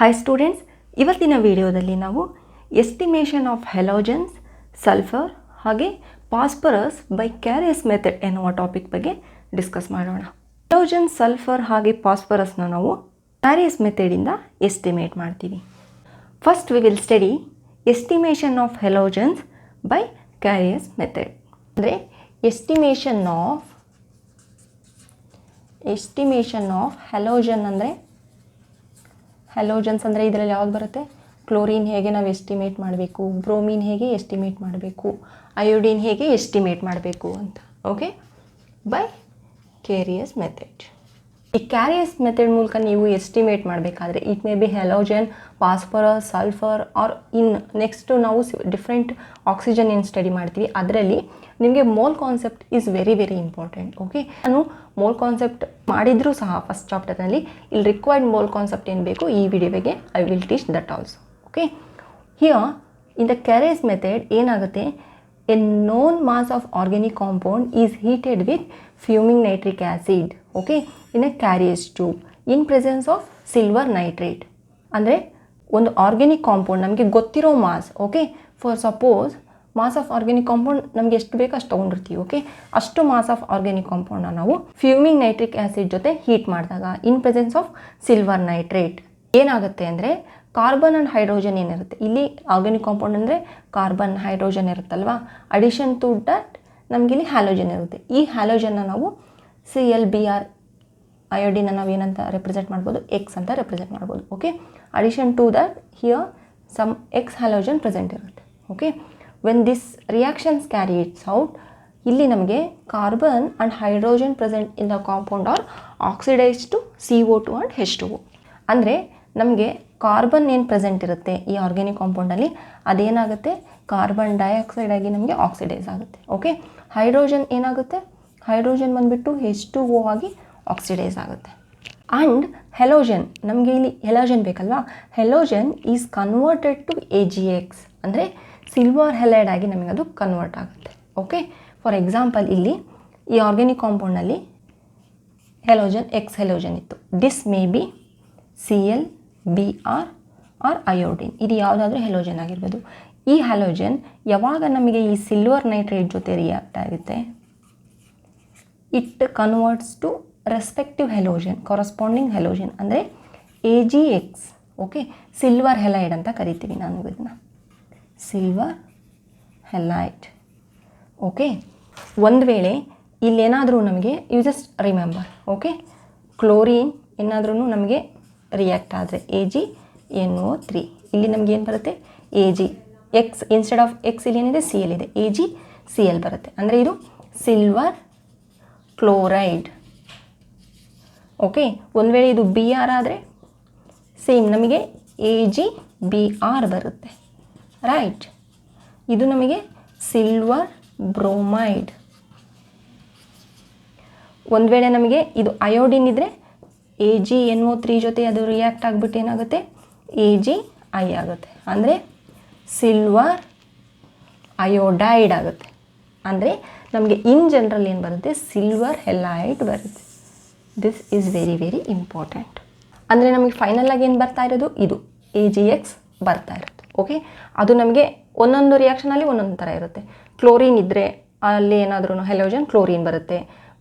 Hi students, ಇವತ್ತಿನ ವಿಡಿಯೋದಲ್ಲಿ ನಾವು ಎಸ್ಟಿಮೇಷನ್ ಆಫ್ ಹೆಲೋಜನ್ಸ್, ಸಲ್ಫರ್ ಹಾಗೆ ಫಾಸ್ಫರಸ್ ಬೈ ಕ್ಯಾರಿಯಸ್ ಮೆಥಡ್ ಎನ್ನುವ ಟಾಪಿಕ್ ಬಗ್ಗೆ ಡಿಸ್ಕಸ್ ಮಾಡೋಣ. ಹೆಲೋಜನ್, ಸಲ್ಫರ್ ಹಾಗೆ ಫಾಸ್ಫರಸ್ನ ನಾವು ಕ್ಯಾರಿಯಸ್ ಮೆಥಡಿಂದ ಎಸ್ಟಿಮೇಟ್ ಮಾಡ್ತೀವಿ. First we will study estimation of halogens by Carius method. ಅಂದರೆ ಎಸ್ಟಿಮೇಷನ್ ಆಫ್ ಹೆಲೋಜನ್ ಅಂದರೆ ಹೆಲೋಜನ್ಸ್ ಅಂದರೆ ಇದರಲ್ಲಿ ಯಾವ್ದು ಬರುತ್ತೆ? ಕ್ಲೋರಿನ್ ಹೇಗೆ ನಾವು ಎಸ್ಟಿಮೇಟ್ ಮಾಡಬೇಕು, ಬ್ರೋಮಿನ್ ಹೇಗೆ ಎಸ್ಟಿಮೇಟ್ ಮಾಡಬೇಕು, ಅಯೋಡಿನ್ ಹೇಗೆ ಎಸ್ಟಿಮೇಟ್ ಮಾಡಬೇಕು ಅಂತ. Okay, by Carius method. ಈ ಕ್ಯಾರಿಯಸ್ ಮೆಥಡ್ ಮೂಲಕ ನೀವು ಎಸ್ಟಿಮೇಟ್ ಮಾಡಬೇಕಾದ್ರೆ it may be halogen, phosphorus, sulphur or next ನಾವು ಡಿಫ್ರೆಂಟ್ ಆಕ್ಸಿಜನ್ ಏನು ಸ್ಟಡಿ ಮಾಡ್ತೀವಿ ಅದರಲ್ಲಿ ನಿಮಗೆ mole concept is very very important. Okay, ನಾನು ಮೋಲ್ ಕಾನ್ಸೆಪ್ಟ್ ಮಾಡಿದರೂ ಸಹ ಫಸ್ಟ್ ಚಾಪ್ಟರ್ನಲ್ಲಿ ಇಲ್ಲಿ ರಿಕ್ವೈರ್ಡ್ ಮೋಲ್ ಕಾನ್ಸೆಪ್ಟ್ ಏನು ಬೇಕು ಈ ವಿಡಿಯೋಗೆ I will teach that also. Okay, here in the Carius method ಏನಾಗುತ್ತೆ, a known mass of organic compound is heated with fuming nitric acid, okay, in a Carius tube in presence of silver nitrate. ಅಂದರೆ ಒಂದು organic compound ನಮಗೆ ಗೊತ್ತಿರೋ mass, okay, for suppose mass of organic compound ನಮಗೆ ಎಷ್ಟು ಬೇಕೋ ಅಷ್ಟು ತೊಗೊಂಡಿರ್ತೀವಿ. Okay, ಅಷ್ಟು ಮಾಸ್ ಆಫ್ ಆರ್ಗ್ಯಾನಿಕ್ ಕಾಂಪೌಂಡನ್ನ ನಾವು ಫ್ಯೂಮಿಂಗ್ ನೈಟ್ರಿಕ್ ಆ್ಯಸಿಡ್ ಜೊತೆ ಹೀಟ್ ಮಾಡಿದಾಗ ಇನ್ ಪ್ರೆಸೆನ್ಸ್ ಆಫ್ ಸಿಲ್ವರ್ ನೈಟ್ರೇಟ್ ಏನಾಗುತ್ತೆ ಅಂದರೆ ಕಾರ್ಬನ್ ಆ್ಯಂಡ್ ಹೈಡ್ರೋಜನ್ ಏನಿರುತ್ತೆ, ಇಲ್ಲಿ ಆರ್ಗ್ಯಾನಿಕ್ ಕಾಂಪೌಂಡ್ ಅಂದರೆ ಕಾರ್ಬನ್ ಹೈಡ್ರೋಜನ್ ಇರುತ್ತಲ್ವಾ, ಅಡಿಷನ್ ಟು ದಟ್ ನಮಗಿಲ್ಲಿ ಹ್ಯಾಲೋಜನ್ ಇರುತ್ತೆ. ಈ ಹ್ಯಾಲೋಜನ್ನ ನಾವು ClBr ಅಯೋಡಿನ ನಾವು ಏನಂತ ರೆಪ್ರೆಸೆಂಟ್ ಮಾಡ್ಬೋದು, ಎಕ್ಸ್ ಅಂತ ರೆಪ್ರೆಸೆಂಟ್ ಮಾಡ್ಬೋದು. Okay, addition to that here some X halogen present ಇರುತ್ತೆ. Okay, when this reactions carry it's out, ಇಲ್ಲಿ ನಮಗೆ carbon and hydrogen present in the compound are oxidise to CO2 and H2O. ಅಂದರೆ ನಮಗೆ carbon ಏನು present ಇರುತ್ತೆ ಈ organic ಕಾಂಪೌಂಡಲ್ಲಿ ಅದೇನಾಗುತ್ತೆ, carbon dioxide ಆಗಿ ನಮಗೆ ಆಕ್ಸಿಡೈಸ್ ಆಗುತ್ತೆ. ಓಕೆ, ಹೈಡ್ರೋಜನ್ ಏನಾಗುತ್ತೆ, ಹೈಡ್ರೋಜನ್ ಬಂದುಬಿಟ್ಟು H2O ಆಗಿ ಆಕ್ಸಿಡೈಸ್ ಆಗುತ್ತೆ. ಆ್ಯಂಡ್ ಹೆಲೋಜನ್, ನಮಗೆ ಇಲ್ಲಿ ಹೆಲೋಜನ್ ಬೇಕಲ್ವಾ, ಹೆಲೋಜನ್ ಈಸ್ ಕನ್ವರ್ಟೆಡ್ ಟು AgX, ಅಂದರೆ ಸಿಲ್ವರ್ ಹೆಲೈಡ್ ಆಗಿ ನಮಗೆ ಅದು ಕನ್ವರ್ಟ್ ಆಗುತ್ತೆ. ಓಕೆ, ಫಾರ್ ಎಕ್ಸಾಂಪಲ್ ಇಲ್ಲಿ ಈ ಆರ್ಗ್ಯಾನಿಕ್ ಕಾಂಪೌಂಡ್ನಲ್ಲಿ ಹೆಲೋಜನ್ ಎಕ್ಸ್ ಹೆಲೋಜನ್ ಇತ್ತು, this may be ClBr or iodine, ಇದು ಯಾವುದಾದ್ರೂ ಹೆಲೋಜನ್ ಆಗಿರ್ಬೋದು. ಈ ಹ್ಯಾಲೋಜನ್ ಯಾವಾಗ ನಮಗೆ ಈ ಸಿಲ್ವರ್ ನೈಟ್ರೇಟ್ ಜೊತೆ ರಿಯಾಕ್ಟ್ ಆಗುತ್ತೆ, it converts to respective halogen, corresponding halogen ಅಂದರೆ AgX. ಓಕೆ, ಸಿಲ್ವರ್ ಹೆಲೈಡ್ ಅಂತ ಕರಿತೀವಿ ನಾನು ಇದನ್ನು, ಸಿಲ್ವರ್ ಹೆಲೈಡ್. ಓಕೆ, ಒಂದು ವೇಳೆ ಇಲ್ಲೇನಾದರೂ ನಮಗೆ you just remember, okay, chlorine ಏನಾದ್ರೂ ನಮಗೆ ರಿಯಾಕ್ಟ್ ಆದರೆ AgNO3, ಇಲ್ಲಿ ನಮಗೆ ಏನು ಬರುತ್ತೆ AgX, ಇನ್ಸ್ಟೆಡ್ ಆಫ್ ಎಕ್ಸ್ ಇಲ್ಲಿ ಏನಿದೆ Cl ಇದೆ, AgCl ಬರುತ್ತೆ. ಅಂದರೆ ಇದು ಸಿಲ್ವರ್ ಕ್ಲೋರೈಡ್. ಓಕೆ, ಒಂದು ವೇಳೆ ಇದು Br ಆದರೆ ಸೇಮ್ ನಮಗೆ AgBr ಬರುತ್ತೆ, ರೈಟ್. ಇದು ನಮಗೆ ಸಿಲ್ವರ್ ಬ್ರೋಮೈಡ್. ಒಂದು ವೇಳೆ ನಮಗೆ ಇದು ಅಯೋಡಿನ್ ಇದ್ದರೆ AgNO3 ಜೊತೆ ಅದು ರಿಯಾಕ್ಟ್ ಆಗಿಬಿಟ್ಟು ಏನಾಗುತ್ತೆ, Agi ಆಗುತ್ತೆ, ಅಂದರೆ ಸಿಲ್ವರ್ ಅಯೋಡೈಡ್ ಆಗುತ್ತೆ. ಅಂದರೆ ನಮಗೆ ಇನ್ ಜನರಲ್ ಏನು ಬರುತ್ತೆ, ಸಿಲ್ವರ್ ಹೆಲೈಡ್ ಬರುತ್ತೆ. This is very very important. ಅಂದರೆ ನಮಗೆ ಫೈನಲಾಗಿ ಏನು ಬರ್ತಾ ಇರೋದು, ಇದು AgX ಬರ್ತಾ ಇರುತ್ತೆ. ಓಕೆ, ಅದು ನಮಗೆ ಒಂದೊಂದು ರಿಯಾಕ್ಷನಲ್ಲಿ ಒಂದೊಂದು ಥರ ಇರುತ್ತೆ. ಕ್ಲೋರಿನ್ ಇದ್ದರೆ ಅಲ್ಲಿ ಏನಾದ್ರೂ ಹೆಲೋಜನ್ ಕ್ಲೋರಿನ್ ಬರುತ್ತೆ,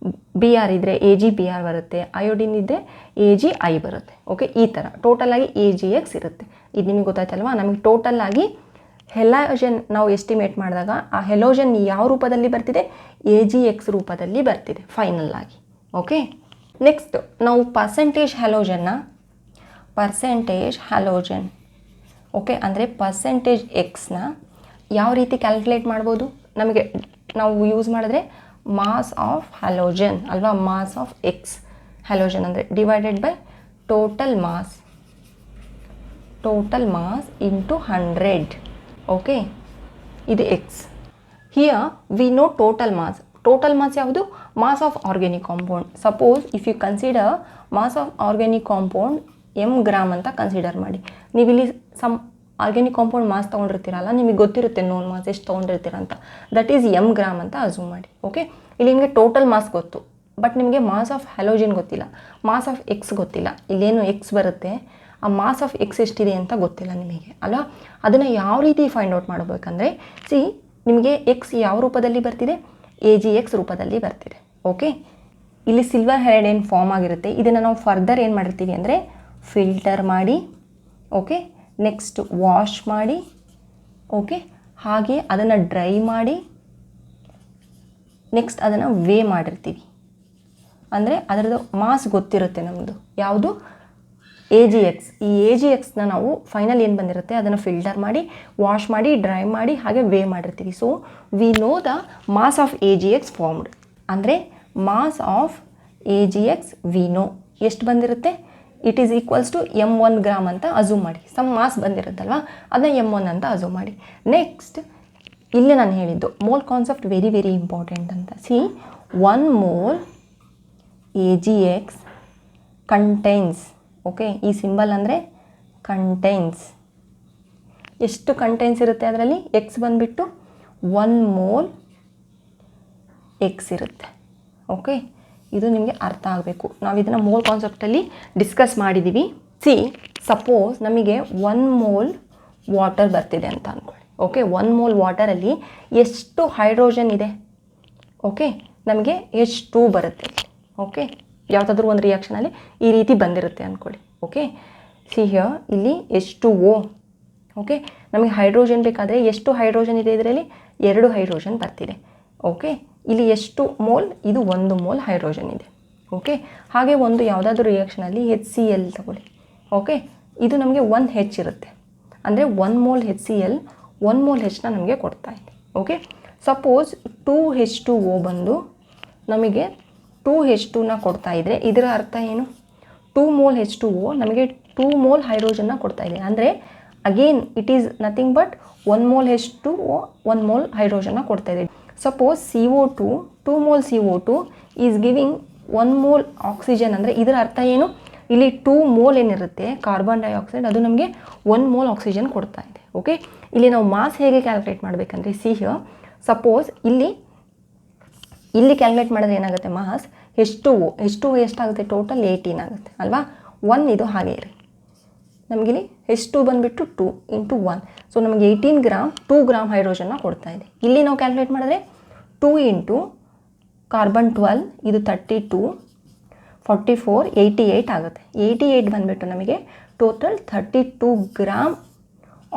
Br ಇದ್ದರೆ AgBr ಬರುತ್ತೆ, ಅಯೋಡಿನ್ ಇದ್ದರೆ Agi ಬರುತ್ತೆ. ಓಕೆ, ಈ ಥರ ಟೋಟಲಾಗಿ AgX ಇರುತ್ತೆ. ಇದು ನಿಮಗೆ ಗೊತ್ತಾಯ್ತಲ್ವಾ, ನಮಗೆ ಟೋಟಲಾಗಿ ಹೆಲೋಜನ್ ನಾವು ಎಸ್ಟಿಮೇಟ್ ಮಾಡಿದಾಗ ಆ ಹೆಲೋಜನ್ ಯಾವ ರೂಪದಲ್ಲಿ ಬರ್ತಿದೆ, AgX ರೂಪದಲ್ಲಿ ಬರ್ತಿದೆ ಫೈನಲ್ ಆಗಿ. ಓಕೆ, ನೆಕ್ಸ್ಟ್ ನಾವು ಪರ್ಸೆಂಟೇಜ್ ಹ್ಯಾಲೋಜನ್, ಓಕೆ, ಅಂದರೆ ಪರ್ಸೆಂಟೇಜ್ ಎಕ್ಸ್ನ ಯಾವ ರೀತಿ ಕ್ಯಾಲ್ಕುಲೇಟ್ ಮಾಡ್ಬೋದು, ನಮಗೆ ನಾವು ಯೂಸ್ ಮಾಡಿದ್ರೆ ಮಾಸ್ ಆಫ್ ಹ್ಯಾಲೋಜನ್ ಅಲ್ವಾ, ಮಾಸ್ ಆಫ್ ಎಕ್ಸ್ ಹ್ಯಾಲೋಜನ್ ಅಂದರೆ divided by total mass into 100. Okay, ಇದು X. Here we know total mass ಯಾವುದು, mass of organic compound. Suppose if you consider mass of organic compound mg ಅಂತ consider ಮಾಡಿ. ನೀವು ಇಲ್ಲಿ some organic compound mass ತೊಗೊಂಡಿರ್ತೀರಲ್ಲ, ನಿಮಗೆ ಗೊತ್ತಿರುತ್ತೆ ನೋನ್ ಮಾಸ್ ಎಷ್ಟು ತೊಗೊಂಡಿರ್ತೀರ ಅಂತ, ದಟ್ ಈಸ್ mg ಅಂತ ಅಸ್ಯೂಮ್ ಮಾಡಿ. ಓಕೆ, ಇಲ್ಲಿ ನಿಮಗೆ ಟೋಟಲ್ ಮಾಸ್ ಗೊತ್ತು, ಬಟ್ ನಿಮಗೆ ಮಾಸ್ ಆಫ್ ಹ್ಯಾಲೋಜನ್ ಗೊತ್ತಿಲ್ಲ, ಮಾಸ್ ಆಫ್ ಎಕ್ಸ್ ಗೊತ್ತಿಲ್ಲ. ಇಲ್ಲೇನು ಎಕ್ಸ್ ಬರುತ್ತೆ, ಆ ಮಾಸ್ ಆಫ್ ಎಕ್ಸ್ ಎಷ್ಟಿದೆ ಅಂತ ಗೊತ್ತಿಲ್ಲ ನಿಮಗೆ ಅಲ್ಲ. ಅದನ್ನು ಯಾವ ರೀತಿ ಫೈಂಡ್ ಔಟ್ ಮಾಡಬೇಕಂದ್ರೆ ಸಿ ನಿಮಗೆ ಎಕ್ಸ್ ಯಾವ ರೂಪದಲ್ಲಿ ಬರ್ತಿದೆ, AgX ರೂಪದಲ್ಲಿ ಬರ್ತಿದೆ. ಓಕೆ, ಇಲ್ಲಿ ಸಿಲ್ವರ್ ಹೆಡ್ ಏನು ಫಾರ್ಮ್ ಆಗಿರುತ್ತೆ ಇದನ್ನು ನಾವು ಫರ್ದರ್ ಏನು ಮಾಡಿರ್ತೀವಿ ಅಂದರೆ ಫಿಲ್ಟರ್ ಮಾಡಿ, ಓಕೆ, ನೆಕ್ಸ್ಟ್ ವಾಶ್ ಮಾಡಿ, ಓಕೆ, ಹಾಗೆ ಅದನ್ನು ಡ್ರೈ ಮಾಡಿ, ನೆಕ್ಸ್ಟ್ ಅದನ್ನು ವೇ ಮಾಡಿರ್ತೀವಿ. ಅಂದರೆ ಅದರದ್ದು ಮಾಸ್ ಗೊತ್ತಿರುತ್ತೆ ನಮ್ಮದು ಯಾವುದು AgX. ಈ AgXನ ನಾವು ಫೈನಲ್ ಏನು ಬಂದಿರುತ್ತೆ ಅದನ್ನು ಫಿಲ್ಟರ್ ಮಾಡಿ, ವಾಶ್ ಮಾಡಿ, ಡ್ರೈ ಮಾಡಿ, ಹಾಗೆ ವೇ ಮಾಡಿರ್ತೀವಿ. So we know the mass of AgX formed. ಅಂದರೆ mass of AgX we know ಎಷ್ಟು ಬಂದಿರುತ್ತೆ, it is equals to m1 gram ಅಂತ ಅಝೂಮ್ ಮಾಡಿ. ಸಮ್ ಮಾಸ್ ಬಂದಿರುತ್ತಲ್ವ ಅದನ್ನ m1 ಅಂತ ಅಝೂಮ್ ಮಾಡಿ. ನೆಕ್ಸ್ಟ್ ಇಲ್ಲೇ ನಾನು ಹೇಳಿದ್ದು mole concept very very important ಅಂತ. See 1 mole AgX contains, okay, ಈ ಸಿಂಬಲ್ ಅಂದರೆ ಕಂಟೈನ್ಸ್. ಎಷ್ಟು ಕಂಟೈನ್ಸ್ ಇರುತ್ತೆ ಅದರಲ್ಲಿ, ಎಕ್ಸ್ ಬಂದುಬಿಟ್ಟು 1 ಮೋಲ್ ಎಕ್ಸ್ ಇರುತ್ತೆ. ಓಕೆ, ಇದು ನಿಮಗೆ ಅರ್ಥ ಆಗಬೇಕು. ನಾವು ಇದನ್ನು ಮೋಲ್ ಕಾನ್ಸೆಪ್ಟಲ್ಲಿ ಡಿಸ್ಕಸ್ ಮಾಡಿದ್ದೀವಿ. ಸಿ ಸಪೋಸ್ ನಮಗೆ 1 ಮೋಲ್ ವಾಟರ್ ಬರ್ತಿದೆ ಅಂತ ಅಂದ್ಕೊಳ್ಳಿ. ಓಕೆ, 1 ಮೋಲ್ ವಾಟರಲ್ಲಿ ಎಷ್ಟು ಹೈಡ್ರೋಜನ್ ಇದೆ, ಓಕೆ, ನಮಗೆ H2 ಬರುತ್ತೆ. ಓಕೆ, ಯಾವುದಾದ್ರೂ ಒಂದು ರಿಯಾಕ್ಷನಲ್ಲಿ ಈ ರೀತಿ ಬಂದಿರುತ್ತೆ ಅಂದ್ಕೊಳ್ಳಿ. ಓಕೆ, ಸಿ ಹಿಯರ್ ಇಲ್ಲಿ H2O. ಓಕೆ, ನಮಗೆ ಹೈಡ್ರೋಜನ್ ಬೇಕಾದರೆ ಎಷ್ಟು ಹೈಡ್ರೋಜನ್ ಇದೆ ಇದರಲ್ಲಿ, 2 ಹೈಡ್ರೋಜನ್ ಬರ್ತಿದೆ. ಓಕೆ, ಇಲ್ಲಿ ಎಷ್ಟು ಮೋಲ್, ಇದು 1 ಮೋಲ್ ಹೈಡ್ರೋಜನ್ ಇದೆ. ಓಕೆ, ಹಾಗೆ ಒಂದು ಯಾವುದಾದ್ರೂ ರಿಯಾಕ್ಷನಲ್ಲಿ HCl ತಗೊಳ್ಳಿ. ಓಕೆ, ಇದು ನಮಗೆ 1 H ಇರುತ್ತೆ. ಅಂದರೆ 1 ಮೋಲ್ HCl 1 ಮೋಲ್ Hನ ನಮಗೆ ಕೊಡ್ತಾ ಇದೆ. ಓಕೆ, ಸಪೋಸ್ 2H2O ಬಂದು ನಮಗೆ 2H2ನ ಕೊಡ್ತಾ ಇದ್ದರೆ ಇದರ ಅರ್ಥ ಏನು, 2 ಮೋಲ್ H2O ನಮಗೆ 2 ಮೋಲ್ ಹೈಡ್ರೋಜನ್ನ ಕೊಡ್ತಾ ಇದೆ. ಅಂದರೆ again it is nothing but 1 mole H2O 1 mole ಹೈಡ್ರೋಜನ್ನ ಕೊಡ್ತಾ ಇದೆ. Suppose CO2 2 mole CO2 is giving 1 mole oxygen. ಅಂದರೆ ಇದರ ಅರ್ಥ ಏನು, ಇಲ್ಲಿ 2 ಮೋಲ್ ಏನಿರುತ್ತೆ ಕಾರ್ಬನ್ ಡೈಆಕ್ಸೈಡ್ ಅದು ನಮಗೆ 1 ಮೋಲ್ ಆಕ್ಸಿಜನ್ ಕೊಡ್ತಾ ಇದೆ. ಓಕೆ, ಇಲ್ಲಿ ನಾವು ಮಾಸ್ ಹೇಗೆ ಕ್ಯಾಲ್ಕುಲೇಟ್ ಮಾಡಬೇಕಂದ್ರೆ ಸಿ ಹಿಯರ್ ಸಪೋಸ್ ಇಲ್ಲಿ ಕ್ಯಾಲ್ಕುಲೇಟ್ ಮಾಡಿದ್ರೆ ಏನಾಗುತ್ತೆ ಮಾಸ್ H2O ಎಷ್ಟಾಗುತ್ತೆ ಟೋಟಲ್ 18 ಆಗುತ್ತೆ ಅಲ್ವಾ. 1 ಇದು ಹಾಗೆ ಇರಿ, ನಮಗಿಲ್ಲಿ H2 ಬಂದುಬಿಟ್ಟು 2 ಇಂಟು 1. ಸೊ ನಮಗೆ 18 ಗ್ರಾಮ್ 2 ಗ್ರಾಮ್ ಹೈಡ್ರೋಜನ್ನ ಕೊಡ್ತಾ ಇದೆ. ಇಲ್ಲಿ ನಾವು ಕ್ಯಾಲ್ಕುಲೇಟ್ ಮಾಡಿದ್ರೆ 2 ಇಂಟು ಕಾರ್ಬನ್ 12 ಇದು 32 44 88 ಆಗುತ್ತೆ. 88 ಬಂದುಬಿಟ್ಟು ನಮಗೆ ಟೋಟಲ್ 32 ಗ್ರಾಮ್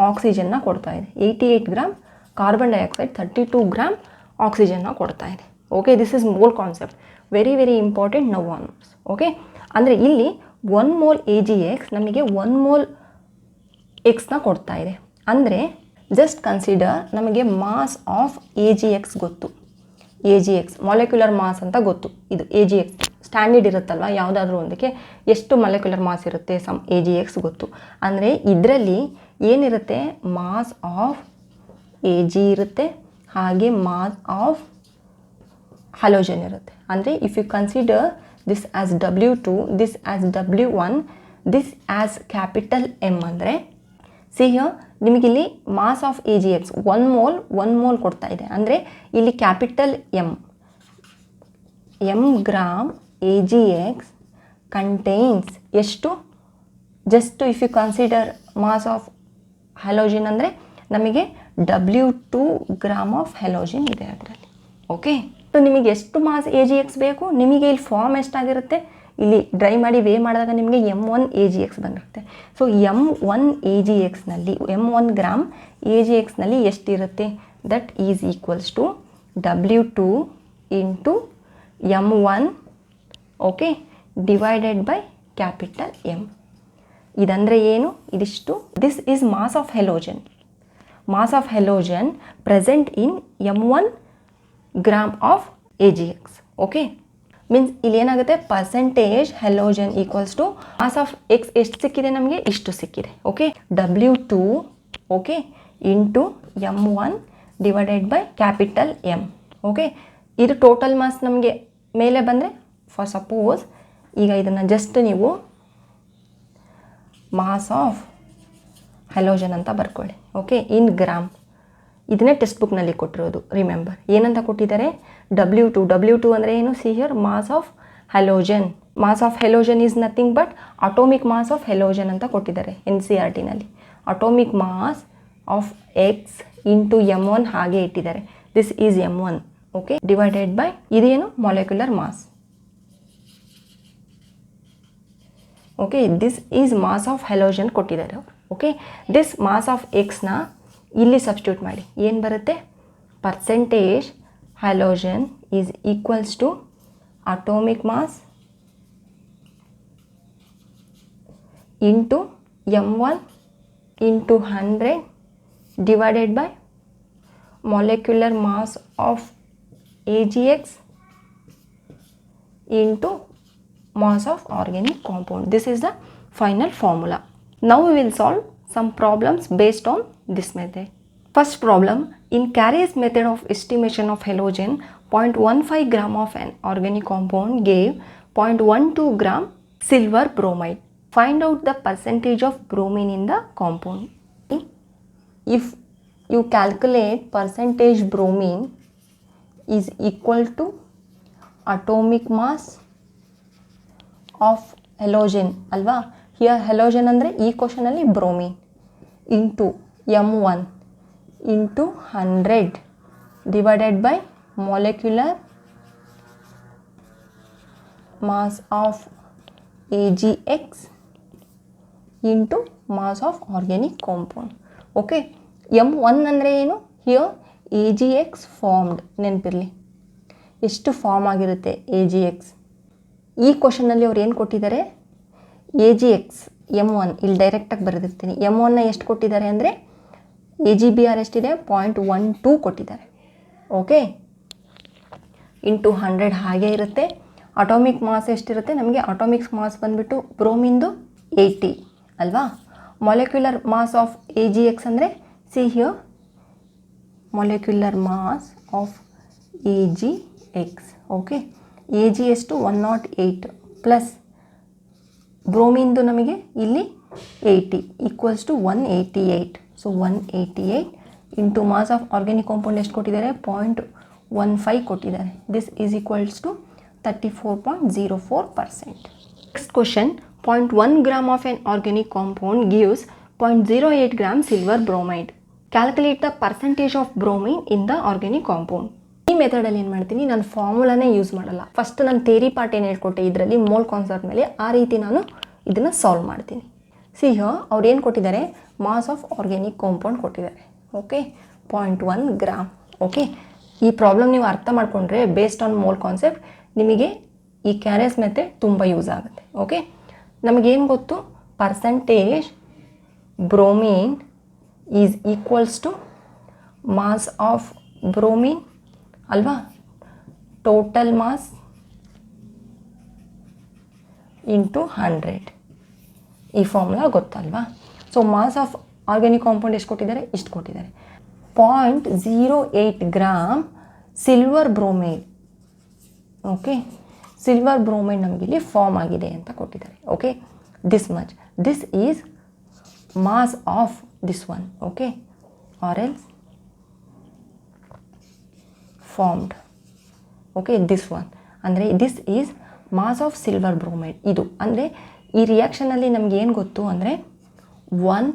ಆಕ್ಸಿಜನ್ನ ಕೊಡ್ತಾ ಇದೆ. 88 ಗ್ರಾಮ್ ಕಾರ್ಬನ್ ಡೈಆಕ್ಸೈಡ್ 32 ಗ್ರಾಮ್ ಆಕ್ಸಿಜನ್ನ ಕೊಡ್ತಾ ಇದೆ. Okay, this is mole concept very very important now onwards. Okay, ಅಂದರೆ ಇಲ್ಲಿ 1 ಮೋಲ್ AgX ನಮಗೆ 1 ಮೋಲ್ ಎಕ್ಸ್ನ ಕೊಡ್ತಾ ಇದೆ. ಅಂದರೆ ಜಸ್ಟ್ ಕನ್ಸಿಡರ್ ನಮಗೆ ಮಾಸ್ ಆಫ್ AgX ಗೊತ್ತು, AgX ಮಾಲಿಕ್ಯುಲರ್ ಮಾಸ್ ಅಂತ ಗೊತ್ತು. ಇದು AgX ಸ್ಟ್ಯಾಂಡರ್ಡ್ ಇರುತ್ತಲ್ವ, ಯಾವುದಾದ್ರೂ ಒಂದಕ್ಕೆ ಎಷ್ಟು ಮಾಲಿಕ್ಯುಲರ್ ಮಾಸ್ ಇರುತ್ತೆ ಸಮ್ AgX ಗೊತ್ತು. ಅಂದರೆ ಇದರಲ್ಲಿ ಏನಿರುತ್ತೆ ಮಾಸ್ ಆಫ್ Ag ಇರುತ್ತೆ, ಹಾಗೆ ಮಾಸ್ ಆಫ್ ಹಲೋಜನ್ ಇರುತ್ತೆ. ಅಂದರೆ if you consider this as W2, this as W1, this as capital M ಅಂದರೆ ಸಿ ಹಿಯರ್ ನಿಮಗಿಲ್ಲಿ ಮಾಸ್ ಆಫ್ AgX 1 ಮೋಲ್ ಕೊಡ್ತಾ ಇದೆ. ಅಂದರೆ ಇಲ್ಲಿ capital M gram AgX contains ಎಷ್ಟು, just if you consider mass of halogen ಅಂದರೆ ನಮಗೆ W2 gram of ಹಲೋಜಿನ್ ಇದೆ ಅದರಲ್ಲಿ. ಓಕೆ, ಸೊ ನಿಮಗೆ ಎಷ್ಟು ಮಾಸ್ AgX ಬೇಕು, ನಿಮಗೆ ಇಲ್ಲಿ ಫಾರ್ಮ್ ಎಷ್ಟಾಗಿರುತ್ತೆ, ಇಲ್ಲಿ ಡ್ರೈ ಮಾಡಿ ವೇ ಮಾಡಿದಾಗ ನಿಮಗೆ M1 AgX ಬಂದಿರುತ್ತೆ. ಸೊ M1 AgXನಲ್ಲಿ M1 ಗ್ರಾಮ್ AgXನಲ್ಲಿ ಎಷ್ಟಿರುತ್ತೆ, that is equals to W2 into M1, okay, divided by capital M. ಇದಂದರೆ ಏನು, ಇದಿಷ್ಟು. This is mass of halogen. Mass of halogen present in M1 gram of AgX. Okay, means ಇಲ್ಲಿ ಏನಾಗುತ್ತೆ percentage halogen equals to mass of X ಎಷ್ಟು ಸಿಕ್ಕಿದೆ ನಮಗೆ, ಇಷ್ಟು ಸಿಕ್ಕಿದೆ. Okay, W2 okay into M1 divided by capital M. Okay, ಇದು total mass ನಮಗೆ ಮೇಲೆ ಬಂದರೆ ಫಾರ್ ಸಪೋಸ್ ಈಗ ಇದನ್ನು ಜಸ್ಟ್ ನೀವು ಮಾಸ್ ಆಫ್ ಹೆಲೋಜನ್ ಅಂತ ಬರ್ಕೊಳ್ಳಿ. Okay, in gram. ಇದನ್ನೇ ಟೆಕ್ಸ್ಟ್ ಬುಕ್ನಲ್ಲಿ ಕೊಟ್ಟಿರೋದು. ರಿಮೆಂಬರ್ ಏನಂತ ಕೊಟ್ಟಿದ್ದಾರೆ, W2 ಅಂದರೆ ಏನು, see here mass of halogen mass of halogen is nothing but atomic mass of halogen ಅಂತ ಕೊಟ್ಟಿದ್ದಾರೆ NCERT ನಲ್ಲಿ. Atomic mass of X into m1 ಹಾಗೆ ಇಟ್ಟಿದ್ದಾರೆ. This is m1 okay divided by ಇದೇನು molecular mass. Okay this is mass of halogen ಕೊಟ್ಟಿದ್ದಾರೆ ಅವರು. Okay this mass of ಎಕ್ಸ್ನ ಇಲ್ಲಿ ಸಬ್ಸ್ಟಿಟ್ಯೂಟ್ ಮಾಡಿ ಏನು ಬರುತ್ತೆ, percentage halogen is equals to atomic mass into m1 into 100 divided by molecular mass of AgX into mass of organic compound. This is the final formula. Now we will solve some problems based on this method. First problem, in Carey's method of estimation of halogen, 0.15 gram of an organic compound gave 0.12 gram silver bromide. Find out the percentage of bromine in the compound. If you calculate percentage bromine is equal to atomic mass of halogen ಅಲ್ವಾ. Here halogen ಅಂದರೆ ಈ ಕ್ವಶನಲ್ಲಿ bromine into m1 into 100 divided by molecular mass of AgX into mass of organic compound. Okay m1 ಅಂದರೆ ಏನು, here AgX formed ನೆನಪಿರಲಿ, ಎಷ್ಟು form ಆಗಿರುತ್ತೆ AgX. ಈ ಕ್ವಶನಲ್ಲಿ ಅವ್ರು ಏನು ಕೊಟ್ಟಿದ್ದಾರೆ, AgX m1 ಇಲ್ಲಿ ಡೈರೆಕ್ಟಾಗಿ ಬರೆದಿರ್ತೀನಿ. m1ನ ಎಷ್ಟು ಕೊಟ್ಟಿದ್ದಾರೆ ಅಂದರೆ AgBr ಎಷ್ಟಿದೆ 0.12 ಕೊಟ್ಟಿದ್ದಾರೆ. ಓಕೆ ಇಂಟು 100 ಹಾಗೆ ಇರುತ್ತೆ. ಅಟೋಮಿಕ್ ಮಾಸ್ ಎಷ್ಟಿರುತ್ತೆ ನಮಗೆ, ಅಟೋಮಿಕ್ ಮಾಸ್ ಬಂದುಬಿಟ್ಟು ಬ್ರೋಮಿಂದು 80 ಅಲ್ವಾ. ಮಾಲಿಕ್ಯುಲರ್ ಮಾಸ್ ಆಫ್ AgX ಅಂದರೆ see here molecular mass of AgX. Okay Ag ಎಷ್ಟು 108 ಪ್ಲಸ್ ಬ್ರೋಮಿಂದು ನಮಗೆ ಇಲ್ಲಿ 80 equals to 188. So 188 into mass of organic compound ಎಷ್ಟು ಕೊಟ್ಟಿದ್ದಾರೆ 0.15 ಕೊಟ್ಟಿದ್ದಾರೆ. This is equals to 34.04%. Next question, 0.1 gram of an organic compound gives 0.08 gram silver bromide. Calculate the percentage of bromine in the organic compound. ಈ ಮೆಥಡಲ್ಲಿ ಏನು ಮಾಡ್ತೀನಿ, ನಾನು ಫಾರ್ಮುಲಾನೇ use ಮಾಡಲ್ಲ. First ನಾನು theory part ಏನು ಹೇಳ್ಕೊಟ್ಟೆ ಇದರಲ್ಲಿ ಮೋಲ್ ಕಾನ್ಸೆಪ್ಟ್ ಮೇಲೆ, ಆ ರೀತಿ ನಾನು ಇದನ್ನು ಸಾಲ್ವ್ ಮಾಡ್ತೀನಿ. ಸಿ ಹಿಯರ್ ಅವ್ರು ಏನು ಕೊಟ್ಟಿದ್ದಾರೆ, ಮಾಸ್ ಆಫ್ ಆರ್ಗ್ಯಾನಿಕ್ ಕಾಂಪೌಂಡ್ ಕೊಟ್ಟಿದ್ದಾರೆ. Okay 0.1 gram. ಓಕೆ ಈ ಪ್ರಾಬ್ಲಮ್ ನೀವು ಅರ್ಥ ಮಾಡಿಕೊಂಡ್ರೆ ಬೇಸ್ಡ್ ಆನ್ ಮೋಲ್ ಕಾನ್ಸೆಪ್ಟ್ ನಿಮಗೆ ಈ ಕ್ಯಾರೆಸ್ ಮೆಥಡ್ ತುಂಬ ಯೂಸ್ ಆಗುತ್ತೆ. ಓಕೆ ನಮಗೇನು ಗೊತ್ತು, percentage bromine is equals to mass of bromine ಅಲ್ವಾ, ಟೋಟಲ್ ಮಾಸ್ ಇಂಟು 100. ಈ ಫಾರ್ಮುಲಾ ಗೊತ್ತಲ್ವಾ. So mass of organic compound ಎಷ್ಟು ಕೊಟ್ಟಿದ್ದಾರೆ, ಇಷ್ಟು ಕೊಟ್ಟಿದ್ದಾರೆ. 0.08 gram silver bromide. Okay silver bromide ನಮಗಿಲ್ಲಿ ಫಾರ್ಮ್ ಆಗಿದೆ ಅಂತ ಕೊಟ್ಟಿದ್ದಾರೆ. Okay this much, this is mass of this one. Okay or else formed. Okay this one ಅಂದರೆ this is mass of silver bromide. ಇದು ಅಂದರೆ ಈ ರಿಯಾಕ್ಷನಲ್ಲಿ ನಮ್ಗೆ ಏನು ಗೊತ್ತು ಅಂದರೆ 1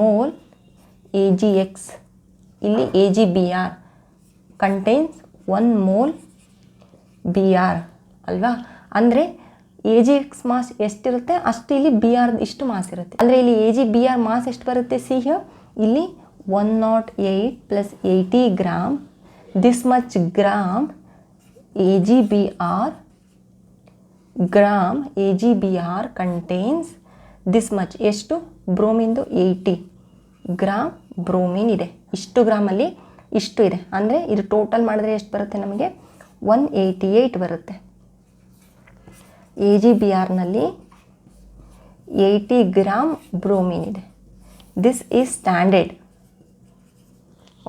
ಮೋಲ್ AgX ಇಲ್ಲಿ AgBr ಕಂಟೈನ್ಸ್ 1 ಮೋಲ್ Br ಅಲ್ವಾ. ಅಂದರೆ AgX ಮಾಸ್ ಎಷ್ಟಿರುತ್ತೆ ಅಷ್ಟು ಇಲ್ಲಿ Br ಇಷ್ಟು ಮಾಸ್ ಇರುತ್ತೆ. ಅಂದರೆ ಇಲ್ಲಿ AgBr ಮಾಸ್ ಎಷ್ಟು ಬರುತ್ತೆ, ಸಿ ಹಿಯರ್ ಇಲ್ಲಿ 108 plus 80 gram, this much gram AgBr gram AgBr contains this much ಎಷ್ಟು ಬ್ರೋಮಿಂದು 80 ಗ್ರಾಮ್ ಬ್ರೋಮಿನ್ ಇದೆ. ಇಷ್ಟು ಗ್ರಾಮಲ್ಲಿ ಇಷ್ಟು ಇದೆ ಅಂದರೆ ಇದು ಟೋಟಲ್ ಮಾಡಿದ್ರೆ ಎಷ್ಟು ಬರುತ್ತೆ ನಮಗೆ 188 ಬರುತ್ತೆ. AgBrನಲ್ಲಿ 80 ಗ್ರಾಮ್ ಬ್ರೋಮಿನ್ ಇದೆ. This is standard.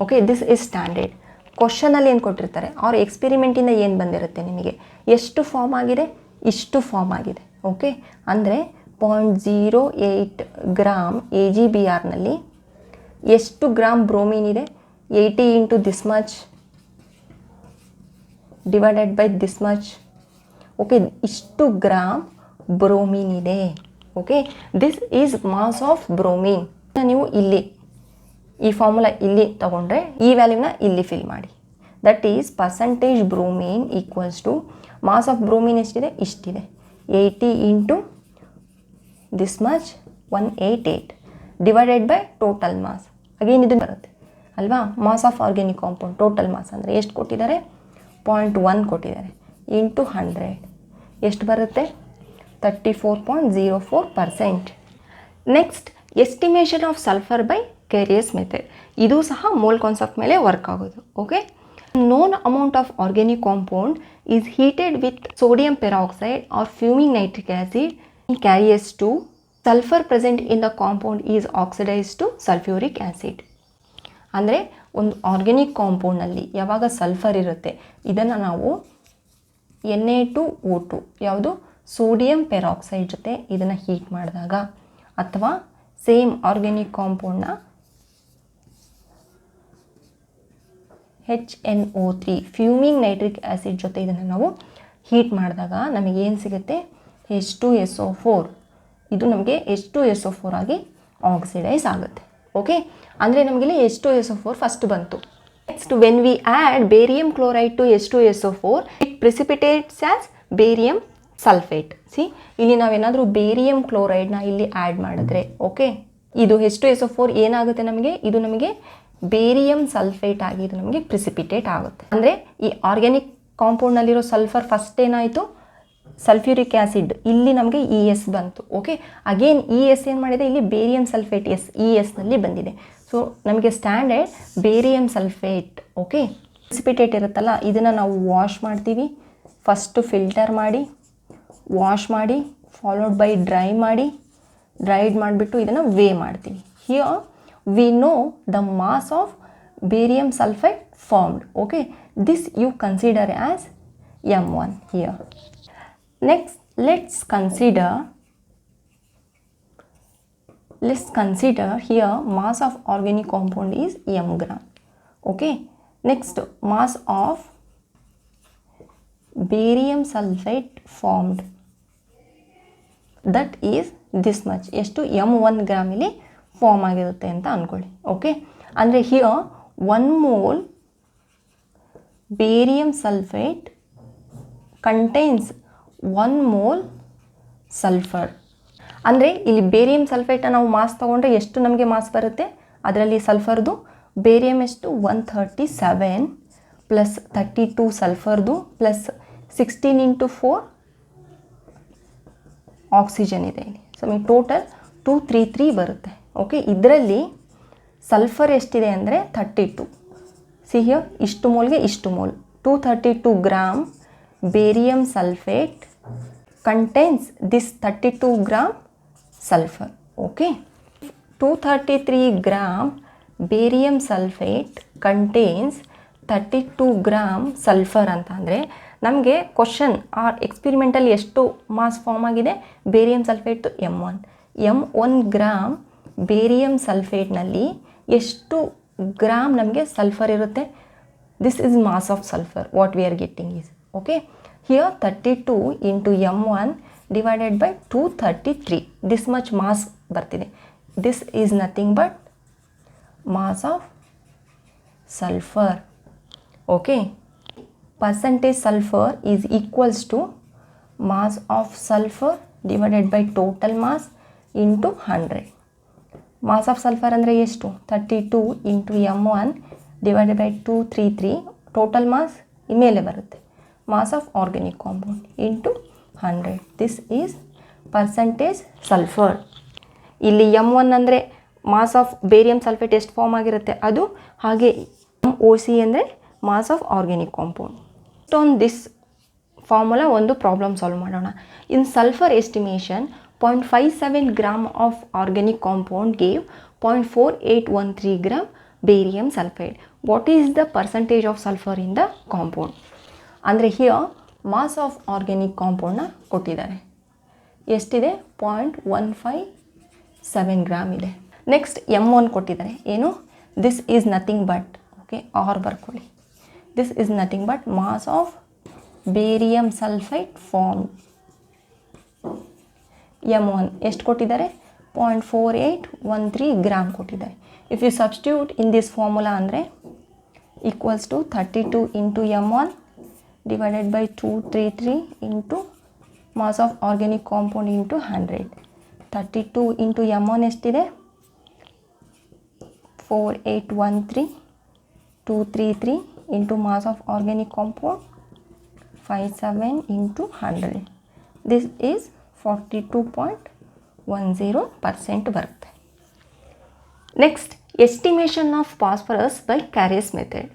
Okay this is standard. ಕ್ವಶನಲ್ಲಿ ಏನು ಕೊಟ್ಟಿರ್ತಾರೆ ಅವ್ರ ಎಕ್ಸ್ಪೆರಿಮೆಂಟಿಂದ ಏನು ಬಂದಿರುತ್ತೆ ನಿಮಗೆ, ಎಷ್ಟು ಫಾರ್ಮ್ ಆಗಿದೆ, ಇಷ್ಟು ಫಾರ್ಮ್ ಆಗಿದೆ. ಓಕೆ ಅಂದರೆ 0.08 ಗ್ರಾಮ್ AgBrನಲ್ಲಿ ಎಷ್ಟು ಗ್ರಾಮ್ ಬ್ರೋಮಿನ್ ಇದೆ, 80 into this much divided by this much okay, ಇಷ್ಟು ಗ್ರಾಮ್ ಬ್ರೋಮೀನ್ ಇದೆ. Okay, this is mass of bromine. ನೀವು ಇಲ್ಲಿ ಈ ಫಾರ್ಮುಲಾ ಇಲ್ಲಿ ತಗೊಂಡ್ರೆ ಈ ವ್ಯಾಲ್ಯೂನ ಇಲ್ಲಿ ಫಿಲ್ ಮಾಡಿ. That is percentage bromine equals to mass of bromine ಎಷ್ಟಿದೆ, ಇಷ್ಟಿದೆ, 80 into this much 188 divided by total mass. Again ಇದು ಬರುತ್ತೆ ಅಲ್ವಾ, mass of organic compound total mass ಅಂದರೆ ಎಷ್ಟು ಕೊಟ್ಟಿದ್ದಾರೆ, 0.1 ಕೊಟ್ಟಿದ್ದಾರೆ, ಇಂಟು 100 ಎಷ್ಟು ಬರುತ್ತೆ, 34.04%. Next estimation of sulphur by Carius method. ಇದು ಸಹ ಮೋಲ್ ಕಾನ್ಸೆಪ್ಟ್ ಮೇಲೆ ವರ್ಕ್ ಆಗೋದು. Okay, known amount of organic compound is heated with sodium peroxide or fuming nitric acid and carries to sulfur present in the compound is oxidized to sulfuric acid. ಅಂದರೆ ಒಂದು organic ಕಾಂಪೌಂಡ್ನಲ್ಲಿ ಯಾವಾಗ sulphur ಇರುತ್ತೆ ಇದನ್ನು ನಾವು Na2O2 ಯಾವುದು sodium peroxide ಜೊತೆ ಇದನ್ನು heat ಮಾಡಿದಾಗ, ಅಥವಾ ಸೇಮ್ ಆರ್ಗ್ಯಾನಿಕ್ ಕಾಂಪೌಂಡ್ನ HNO3 ಫ್ಯೂಮಿಂಗ್ ನೈಟ್ರಿಕ್ ಆ್ಯಸಿಡ್ ಜೊತೆ ಇದನ್ನು ನಾವು ಹೀಟ್ ಮಾಡಿದಾಗ ನಮಗೇನು ಸಿಗುತ್ತೆ, H2SO4. ಇದು ನಮಗೆ H2SO4 ಆಗಿ ಆಕ್ಸಿಡೈಸ್ ಆಗುತ್ತೆ. ಓಕೆ, ಅಂದರೆ ನಮಗಿಲ್ಲಿ H2SO4 ಫಸ್ಟ್ ಬಂತು. Next when we add barium chloride to H2SO4 it precipitates as barium sulphate. See, ಇಲ್ಲಿ ನಾವೇನಾದರೂ ಬೇರಿಯಂ ಕ್ಲೋರೈಡ್ನ ಇಲ್ಲಿ ಆ್ಯಡ್ ಮಾಡಿದ್ರೆ, ಓಕೆ, ಇದು H2SO4 ಏನಾಗುತ್ತೆ ನಮಗೆ, ಇದು ನಮಗೆ ಬೇರಿಯಂ ಸಲ್ಫೇಟ್ ಆಗಿ ಇದು ನಮಗೆ ಪ್ರಿಸಿಪಿಟೇಟ್ ಆಗುತ್ತೆ. ಅಂದರೆ ಈ ಆರ್ಗ್ಯಾನಿಕ್ ಕಾಂಪೌಂಡ್ನಲ್ಲಿರೋ ಸಲ್ಫರ್ ಫಸ್ಟ್ ಏನಾಯಿತು, ಸಲ್ಫ್ಯೂರಿಕ್ ಆ್ಯಸಿಡ್, ಇಲ್ಲಿ ನಮಗೆ ES ಬಂತು. ಓಕೆ, ಅಗೇನ್ ES ಏನು ಮಾಡಿದೆ, ಇಲ್ಲಿ ಬೇರಿಯಂ ಸಲ್ಫೇಟ್ ESನಲ್ಲಿ ಬಂದಿದೆ. ಸೊ ನಮಗೆ standard barium sulphate. Okay, precipitate ಇರುತ್ತಲ್ಲ, ಇದನ್ನು ನಾವು ವಾಶ್ ಮಾಡ್ತೀವಿ. ಫಸ್ಟು ಫಿಲ್ಟರ್ ಮಾಡಿ, ವಾಶ್ ಮಾಡಿ, ಫಾಲೋಡ್ ಬೈ ಡ್ರೈಡ್ ಮಾಡಿಬಿಟ್ಟು ಇದನ್ನು ವೇ ಮಾಡ್ತೀವಿ. Here we know the mass of barium sulfide formed. Okay, this you consider as M1 here. Next let's consider here mass of organic compound is m gram. Okay, next mass of barium sulfide formed, that is this much. ಎಷ್ಟು m1 gram ಇಲ್ಲಿ form ಆಗಿರುತ್ತೆ ಅಂತ ಅಂದ್ಕೊಳ್ಳಿ. Okay, ಅಂದರೆ here 1 mole barium sulphate contains 1 mole sulphur. ಅಂದರೆ ಇಲ್ಲಿ barium ಸಲ್ಫೇಟನ್ನು ನಾವು mass ತೊಗೊಂಡ್ರೆ ಎಷ್ಟು ನಮಗೆ ಮಾಸ್ ಬರುತ್ತೆ, ಅದರಲ್ಲಿ ಸಲ್ಫರ್ದು ಬೇರಿಯಂ ಎಷ್ಟು 137 ಪ್ಲಸ್ 32 ಸಲ್ಫರ್ದು ಪ್ಲಸ್ 16 ಇಂಟು 4 ಆಕ್ಸಿಜನ್ ಇದೆ ಇಲ್ಲಿ. ಸೊ ನಮಗೆ ಟೋಟಲ್ 233 ಬರುತ್ತೆ. ಓಕೆ, ಇದರಲ್ಲಿ ಸಲ್ಫರ್ ಎಷ್ಟಿದೆ ಅಂದರೆ 32. ಸಿ ಹಿಯರ್, ಇಷ್ಟು ಮೋಲ್ಗೆ ಇಷ್ಟು mole, 232 gram barium sulphate contains this 32 gram sulphur. Okay, 233 gram barium sulphate contains 32 gram sulphur ಅಂತ ಅಂದರೆ ನಮಗೆ ಕ್ವಶನ್ ಆರ್ ಎಕ್ಸ್ಪಿರಿಮೆಂಟಲ್ಲಿ ಎಷ್ಟು ಮಾಸ್ ಫಾರ್ಮ್ ಆಗಿದೆ, barium sulphate M1 gram barium ಸಲ್ಫೇಟ್ನಲ್ಲಿ ಎಷ್ಟು ಗ್ರಾಮ್ ನಮಗೆ ಸಲ್ಫರ್ ಇರುತ್ತೆ, this is mass of sulphur what we are getting is. Okay, here 32 into M1 divided by 233 this much mass ಬರ್ತಿದೆ. This is nothing but mass of sulphur. Okay, percentage sulfur is equals to mass of sulfur divided by total mass into 100. Mass of sulphur ಅಂದರೆ ಎಷ್ಟು, 32 into M1 divided by 233 total mass ಮೇಲೆ ಬರುತ್ತೆ, mass of organic compound into 100. This is percentage sulphur. ಇಲ್ಲಿ M1 ಅಂದರೆ mass of barium sulphate ಎಷ್ಟು form ಆಗಿರುತ್ತೆ ಅದು, ಹಾಗೆ MOC ಅಂದರೆ mass of organic compound. On this formula ಒಂದು ಪ್ರಾಬ್ಲಮ್ ಸಾಲ್ವ್ ಮಾಡೋಣ. In sulphur estimation 0.57 gram of organic compound gave 0.4813 gram barium sulphide. What is the percentage of sulphur in the compound ಅಂದರೆ here mass of organic ಕಾಂಪೌಂಡ್ನ ಕೊಟ್ಟಿದ್ದಾರೆ. ಎಷ್ಟಿದೆ, 0.157 gram ಇದೆ. Next M1 ಕೊಟ್ಟಿದ್ದಾರೆ, ಏನು, this is nothing but, okay, or ಬರ್ಕೊಳ್ಳಿ, this is nothing but mass of barium sulphide form. M1 ಎಷ್ಟು ಕೊಟ್ಟಿದ್ದಾರೆ? 0.4813 ಗ್ರಾಮ್ ಕೊಟ್ಟಿದ್ದಾರೆ. If you substitute in this formula ಅಂದರೆ equals to 32 into M1 divided by 233 into mass of organic compound into 100. 32 into M1 ಎಷ್ಟಿದೆ? 4813. 233 into mass of organic compound 57 into 100. This is 42.10% ಬರುತ್ತೆ. Next, estimation of phosphorus by Carius method.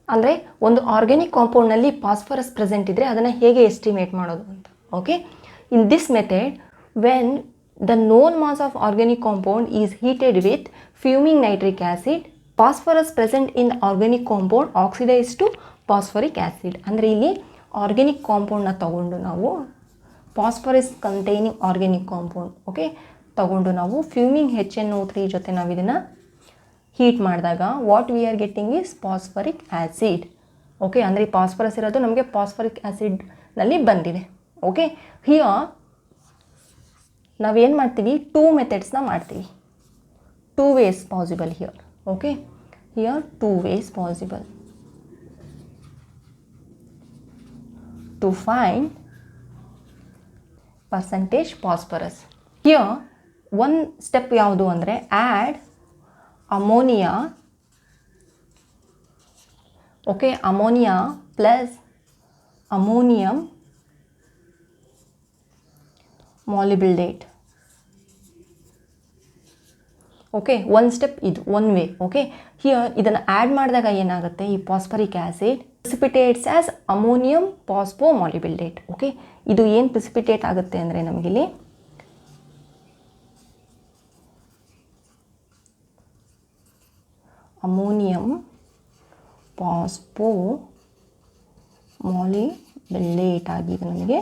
ಅಂದರೆ ಒಂದು organic ಕಾಂಪೌಂಡ್ನಲ್ಲಿ phosphorus present ಇದ್ದರೆ ಅದನ್ನು ಹೇಗೆ estimate ಮಾಡೋದು ಅಂತ. Okay, in this method when the known mass of organic compound is heated with fuming nitric acid, phosphorus present in organic compound oxidise to phosphoric acid. ಅಂದರೆ ಇಲ್ಲಿ organic ಕಾಂಪೌಂಡ್ನ ತಗೊಂಡು ನಾವು phosphorus containing organic compound ತಗೊಂಡು ನಾವು ಫ್ಯೂಮಿಂಗ್ HNO3 ಜೊತೆ ನಾವು ಇದನ್ನು heat ಮಾಡಿದಾಗ what we are getting is phosphoric acid. Okay, ಅಂದರೆ ಈ ಫಾಸ್ಫರಸ್ ಇರೋದು ನಮಗೆ ಫಾಸ್ಫರಿಕ್ ಆ್ಯಸಿಡ್ನಲ್ಲಿ ಬಂದಿದೆ. ಓಕೆ, ಹಿಯರ್ ನಾವೇನು ಮಾಡ್ತೀವಿ? 2 ಮೆಥಡ್ಸ್ನ ಮಾಡ್ತೀವಿ. 2 ways possible here. Okay, here 2 ways possible to find percentage phosphorus. Here ಒಂದು ಸ್ಟೆಪ್ ಯಾವುದು ಅಂದರೆ add ammonia. Okay, ammonia plus ammonium molybdate. Okay, ಒಂದು ಸ್ಟೆಪ್ ಇದು, ಒನ್ ವೇ. ಓಕೆ, ಹಿಯರ್ ಇದನ್ನು ಆ್ಯಡ್ ಮಾಡಿದಾಗ ಏನಾಗುತ್ತೆ? ಈ phosphoric acid precipitates as ammonium phosphomolybdate. Okay, ಇದು ಏನು ಪ್ರಿಸಿಪಿಟೇಟ್ ಆಗುತ್ತೆ ಅಂದರೆ ನಮಗಿಲ್ಲಿ ಅಮೋನಿಯಂ ಫಾಸ್ಫೋ ಮಾಲಿಬ್ಡಿನೇಟ್ ಆಗಿ ಇದು ನಮಗೆ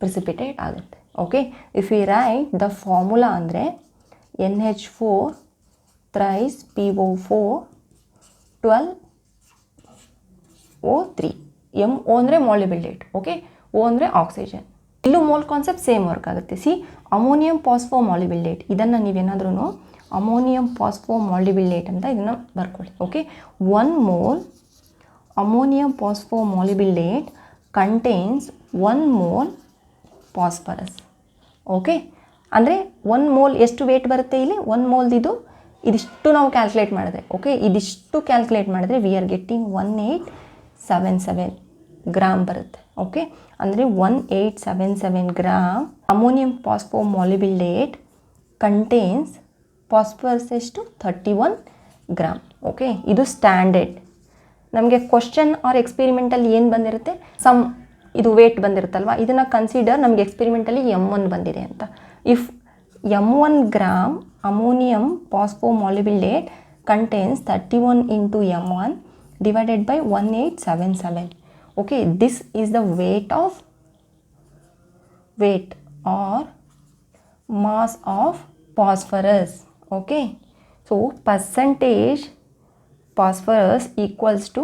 ಪ್ರಿಸಿಪಿಟೇಟ್ ಆಗುತ್ತೆ. Okay, if you write the formula ಅಂದರೆ NH4 thrice PO4 12O3. MO ಅಂದರೆ ಮಾಲಿಬ್ಡಿನೇಟ್. ಓಕೆ, O ಅಂದರೆ ಆಕ್ಸಿಜನ್. ಇಲ್ಲೂ ಮೋಲ್ ಕಾನ್ಸೆಪ್ಟ್ ಸೇಮ್ ವರ್ಕ್ ಆಗುತ್ತೆ. ಸಿ, ಅಮೋನಿಯಂ ಫಾಸ್ಫೋ ಮಾಲಿಬ್ಡಿನೇಟ್ ಇದನ್ನು ನೀವೇನಾದ್ರೂ ಅಮೋನಿಯಂ ಫಾಸ್ಫೋ ಮಾಲಿಬ್ಡಿನೇಟ್ ಅಂತ ಇದನ್ನು ಬರ್ಕೊಳ್ಳಿ. Okay, 1 mole ammonium phosphomolybdate contains 1 mole phosphorus. Okay, ಅಂದರೆ 1 mole ಎಷ್ಟು ವೇಟ್ ಬರುತ್ತೆ ಇಲ್ಲಿ? 1 mole ಇದಿಷ್ಟು ನಾವು ಕ್ಯಾಲ್ಕುಲೇಟ್ ಮಾಡಿದ್ರೆ, ಓಕೆ, ಇದಿಷ್ಟು ಕ್ಯಾಲ್ಕುಲೇಟ್ ಮಾಡಿದ್ರೆ ವಿ ಆರ್ ಗೆಟ್ಟಿಂಗ್ 1877 ಗ್ರಾಮ್ ಬರುತ್ತೆ. ಓಕೆ, ಅಂದರೆ 1877 gram ammonium phosphomolybdate contains phosphorus ಎಷ್ಟು? 31 ಗ್ರಾಮ್. ಓಕೆ, ಇದು ಸ್ಟ್ಯಾಂಡರ್ಡ್. ನಮಗೆ ಕ್ವಶನ್ ಆರ್ ಎಕ್ಸ್ಪೆರಿಮೆಂಟಲ್ಲಿ ಏನು ಬಂದಿರುತ್ತೆ? ಸಮ್ ಇದು ವೇಟ್ ಬಂದಿರುತ್ತಲ್ವ, ಇದನ್ನು ಕನ್ಸಿಡರ್ ನಮಗೆ ಎಕ್ಸ್ಪೆರಿಮೆಂಟಲ್ಲಿ M1 ಬಂದಿದೆ ಅಂತ. If M1 gram ammonium phosphomolybdate contains 31 into M1 divided by 1877. Okay, this is the weight or mass of phosphorus. Okay, so percentage phosphorus equals to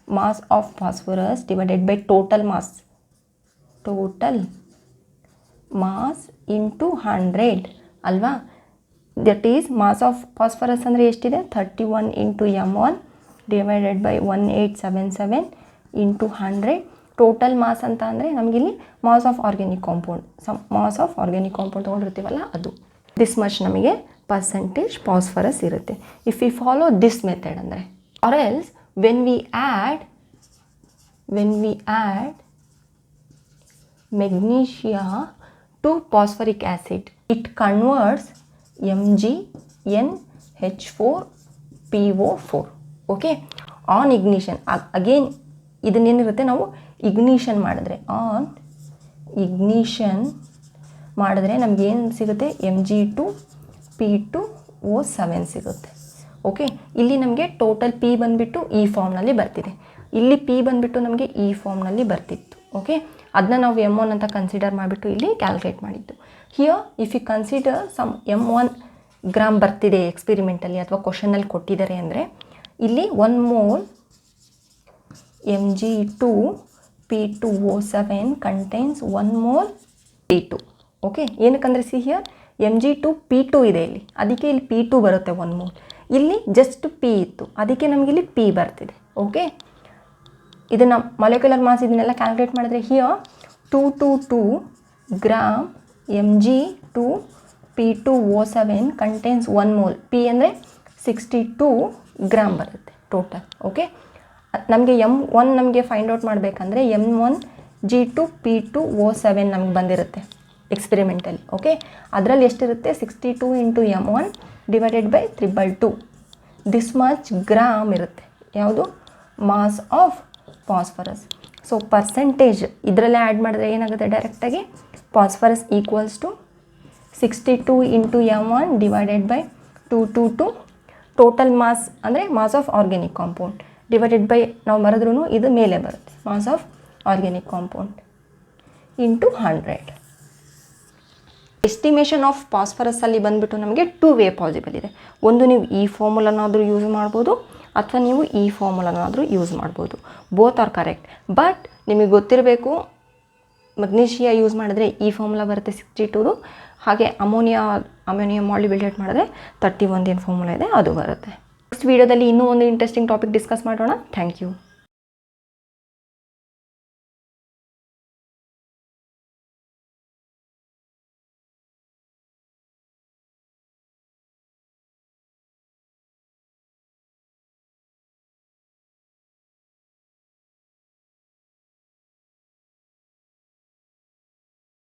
mass of phosphorus divided by total mass into 100 ಅಲ್ವಾ. that is mass of phosphorus ಅಂದರೆ ಎಷ್ಟಿದೆ? 31 into M1 divided by 1877 into 100. Total mass ಅಂತ ಅಂದರೆ ನಮಗಿಲ್ಲಿ mass of organic compound, mass of organic compound ತೊಗೊಂಡಿರ್ತೀವಲ್ಲ ಅದು, this much ನಮಗೆ percentage phosphorus ಇರುತ್ತೆ. If we follow this method ಅಂದರೆ, or else when we add magnesia to phosphoric acid it converts MgNH4PO4. Okay, on ignition again ಇದನ್ನೇನಿರುತ್ತೆ, ನಾವು ignition ಮಾಡಿದ್ರೆ ನಮಗೇನು ಸಿಗುತ್ತೆ? Mg2P2O7 ಸಿಗುತ್ತೆ. ಓಕೆ, ಇಲ್ಲಿ ನಮಗೆ ಟೋಟಲ್ P ಬಂದುಬಿಟ್ಟು ಈ ಫಾರ್ಮ್ನಲ್ಲಿ ಬರ್ತಿದೆ, ಇಲ್ಲಿ P ಬಂದುಬಿಟ್ಟು ನಮಗೆ ಈ ಫಾರ್ಮ್ನಲ್ಲಿ ಬರ್ತಿತ್ತು. ಓಕೆ, ಅದನ್ನ ನಾವು M1 ಅಂತ ಕನ್ಸಿಡರ್ ಮಾಡಿಬಿಟ್ಟು ಇಲ್ಲಿ ಕ್ಯಾಲ್ಕುಲೇಟ್ ಮಾಡಿದ್ದು. Here if you consider some M1 gram ಬರ್ತಿದೆ ಎಕ್ಸ್ಪೆರಿಮೆಂಟಲ್ಲಿ ಅಥವಾ ಕ್ವಶನಲ್ಲಿ ಕೊಟ್ಟಿದ್ದಾರೆ ಅಂದರೆ, ಇಲ್ಲಿ 1 mole Mg2 P2O7 contains 1 mole P2. Okay, ಏನಕ್ಕಂದರೆ ಸಿ ಹಿಯರ್ Mg2P2 ಇದೆ ಇಲ್ಲಿ, ಅದಕ್ಕೆ ಇಲ್ಲಿ P2 ಬರುತ್ತೆ 1 ಮೋಲ್. ಇಲ್ಲಿ ಜಸ್ಟ್ P ಇತ್ತು, ಅದಕ್ಕೆ ನಮಗಿಲ್ಲಿ P ಬರ್ತಿದೆ. ಓಕೆ, ಇದನ್ನು ಮಾಲಿಕ್ಯುಲರ್ ಮಾಸ್ ಇದನ್ನೆಲ್ಲ ಕ್ಯಾಲ್ಕುಲೇಟ್ ಮಾಡಿದ್ರೆ here 222 gram Mg2P2O7 contains 1 mole. P ಅಂದರೆ 62 ಗ್ರಾಮ್ ಬರುತ್ತೆ ಟೋಟಲ್. ಓಕೆ, ನಮಗೆ M1 ನಮಗೆ ಫೈಂಡ್ ಔಟ್ ಮಾಡಬೇಕಂದ್ರೆ M1G2P2O7 ನಮಗೆ ಬಂದಿರುತ್ತೆ ಎಕ್ಸ್ಪೆರಿಮೆಂಟಲ್ಲಿ. ಓಕೆ, ಅದರಲ್ಲಿ ಎಷ್ಟಿರುತ್ತೆ 62 × M1 divided by 3/2 this much gram ಇರುತ್ತೆ. ಯಾವುದು? Mass of phosphorus. So percentage ಇದರಲ್ಲೇ ಆ್ಯಡ್ ಮಾಡಿದ್ರೆ ಏನಾಗುತ್ತೆ ಡೈರೆಕ್ಟಾಗಿ phosphorus equals to 62 × M1 divided by 222 total mass ಅಂದರೆ mass of organic compound divided by ನಾವು ಬರೆದ್ರೂ ಇದು ಮೇಲೆ ಬರುತ್ತೆ mass of organic compound into 100. Estimation of ಫಾಸ್ಫರಸ್ಸಲ್ಲಿ ಬಂದುಬಿಟ್ಟು ನಮಗೆ 2 ವೇ ಪಾಸಿಬಲ್ ಇದೆ. ಒಂದು ನೀವು ಈ ಫಾರ್ಮುಲನಾದರೂ ಯೂಸ್ ಮಾಡ್ಬೋದು ಅಥವಾ ನೀವು ಈ ಫಾರ್ಮುಲನಾದರೂ ಯೂಸ್ ಮಾಡ್ಬೋದು. Both are correct. ಬಟ್ ನಿಮಗೆ ಗೊತ್ತಿರಬೇಕು ಮೆಗ್ನೀಷಿಯಾ ಯೂಸ್ ಮಾಡಿದ್ರೆ ಈ ಫಾರ್ಮುಲಾ ಬರುತ್ತೆ 62. ಹಾಗೆ ಅಮೋನಿಯಾ ಮಾಲಿಬ್ಯೂಲೇಟ್ ಮಾಡಿದ್ರೆ 31 ಏನು ಫಾರ್ಮುಲಾ ಇದೆ ಅದು ಬರುತ್ತೆ. ನೆಕ್ಸ್ಟ್ ವೀಡಿಯೋದಲ್ಲಿ ಇನ್ನೂ ಒಂದು ಇಂಟ್ರೆಸ್ಟಿಂಗ್ ಟಾಪಿಕ್ ಡಿಸ್ಕಸ್ ಮಾಡೋಣ. Thank you.